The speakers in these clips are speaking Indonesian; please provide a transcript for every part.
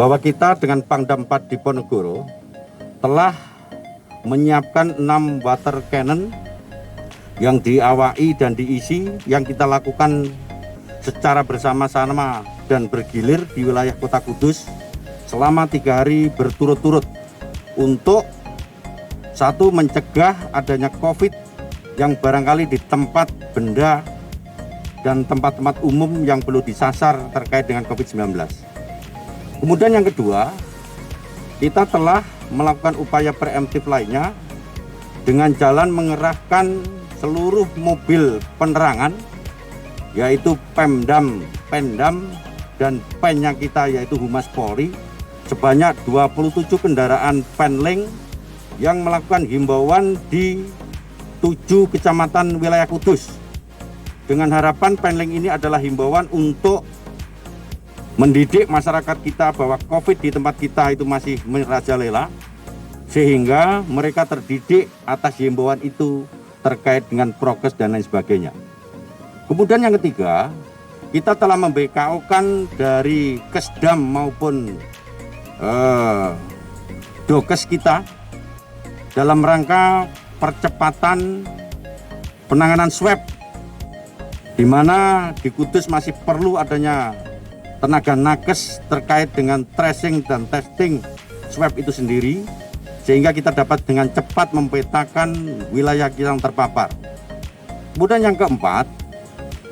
bahwa kita dengan Pangdam 4 Diponegoro telah menyiapkan 6 water cannon yang diawaki dan diisi yang kita lakukan secara bersama-sama dan bergilir di wilayah Kota Kudus selama 3 hari berturut-turut untuk satu, mencegah adanya COVID yang barangkali di tempat benda dan tempat-tempat umum yang perlu disasar terkait dengan COVID-19. Kemudian yang kedua, kita telah melakukan upaya preemptif lainnya dengan jalan mengerahkan seluruh mobil penerangan, yaitu Pemdam, Pendam, dan pennya kita yaitu Humas Polri, sebanyak 27 kendaraan penling yang melakukan himbauan di 7 kecamatan wilayah Kudus. Dengan harapan penling ini adalah himbauan untuk mendidik masyarakat kita bahwa COVID di tempat kita itu masih merajalela, sehingga mereka terdidik atas himbauan itu terkait dengan prokes dan lain sebagainya. Kemudian yang ketiga, kita telah memBKO-kan dari Kesdam maupun Dokes kita dalam rangka percepatan penanganan swab, di mana di Kudus masih perlu adanya tenaga nakes terkait dengan tracing dan testing swab itu sendiri, sehingga kita dapat dengan cepat memetakan wilayah yang terpapar. Kemudian yang keempat,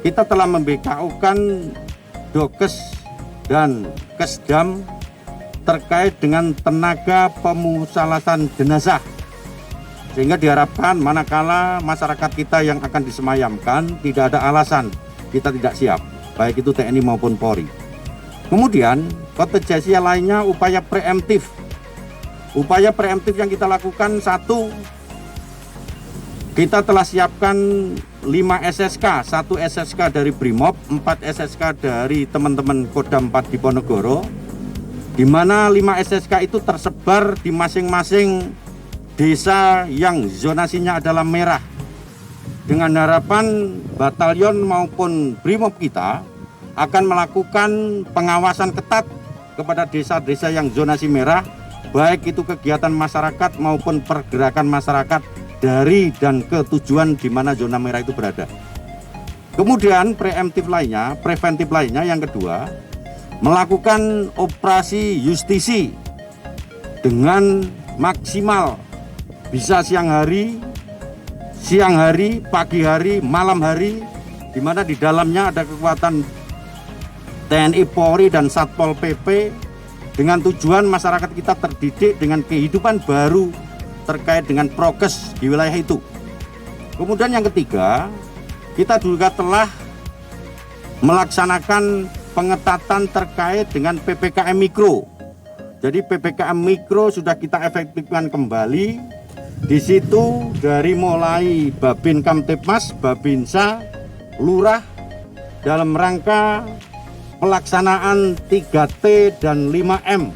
kita telah memBKO-kan Dokes dan Kesdam terkait dengan tenaga pemusalasan jenazah, sehingga diharapkan manakala masyarakat kita yang akan disemayamkan tidak ada alasan kita tidak siap, baik itu TNI maupun Polri. Kemudian kontingensi lainnya upaya preemptif. Upaya preemptif yang kita lakukan, satu, kita telah siapkan 5 SSK, 1 SSK dari Brimob, 4 SSK dari teman-teman Kodam 4 Diponegoro, di mana 5 SSK itu tersebar di masing-masing desa yang zonasinya adalah merah, dengan harapan batalion maupun Brimob kita akan melakukan pengawasan ketat kepada desa-desa yang zonasi merah, baik itu kegiatan masyarakat maupun pergerakan masyarakat dari dan ke tujuan di mana zona merah itu berada. Kemudian preventif lainnya yang kedua, melakukan operasi justisi dengan maksimal, bisa siang hari, pagi hari, malam hari, di mana di dalamnya ada kekuatan TNI, Polri, dan Satpol PP, dengan tujuan masyarakat kita terdidik dengan kehidupan baru terkait dengan prokes di wilayah itu. Kemudian yang ketiga, kita juga telah melaksanakan pengetatan terkait dengan PPKM Mikro. Jadi PPKM Mikro sudah kita efektifkan kembali. Di situ dari mulai Babin Kamtipmas, Babinsa, Lurah, dalam rangka pelaksanaan 3T dan 5M,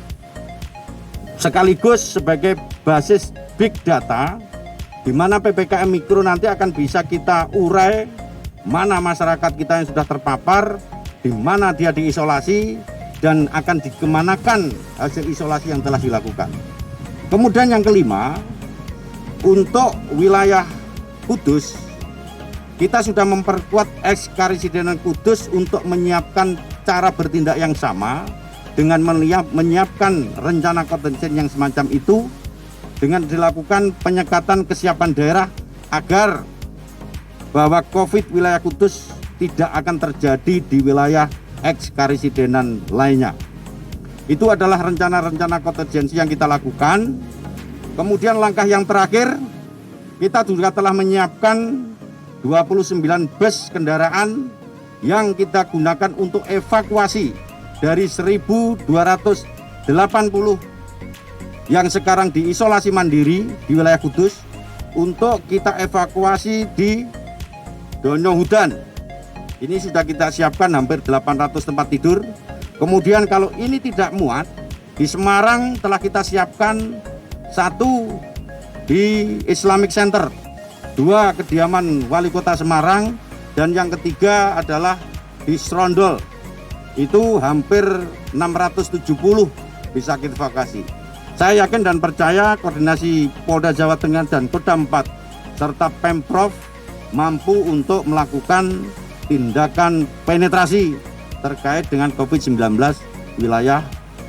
sekaligus sebagai basis big data, di mana PPKM Mikro nanti akan bisa kita urai mana masyarakat kita yang sudah terpapar, di mana dia diisolasi, dan akan dikemanakan hasil isolasi yang telah dilakukan. Kemudian yang kelima, untuk wilayah Kudus, kita sudah memperkuat Ekskarisidenan Kudus untuk menyiapkan cara bertindak yang sama dengan menyiapkan rencana kontingensi yang semacam itu, dengan dilakukan penyekatan kesiapan daerah agar bahwa COVID wilayah Kudus tidak akan terjadi di wilayah Ekskarisidenan lainnya. Itu adalah rencana-rencana kontingensi yang kita lakukan. Kemudian langkah yang terakhir, kita juga telah menyiapkan 29 bus kendaraan yang kita gunakan untuk evakuasi dari 1.280 yang sekarang diisolasi mandiri di wilayah Kudus, untuk kita evakuasi di Dono Hudan. Ini sudah kita siapkan hampir 800 tempat tidur. Kemudian kalau ini tidak muat, di Semarang telah kita siapkan 1 di Islamic Center, 2 kediaman Wali Kota Semarang, dan yang ketiga adalah di Serondol. Itu hampir 670 bisa kita evakuasi. Saya yakin dan percaya koordinasi Polda Jawa Tengah dan Kodam 4 serta Pemprov mampu untuk melakukan tindakan penetrasi terkait dengan COVID-19 wilayah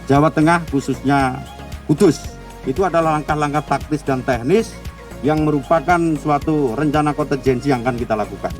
Jawa Tengah, khususnya Kudus. Itu adalah langkah-langkah taktis dan teknis yang merupakan suatu rencana kontingensi yang akan kita lakukan.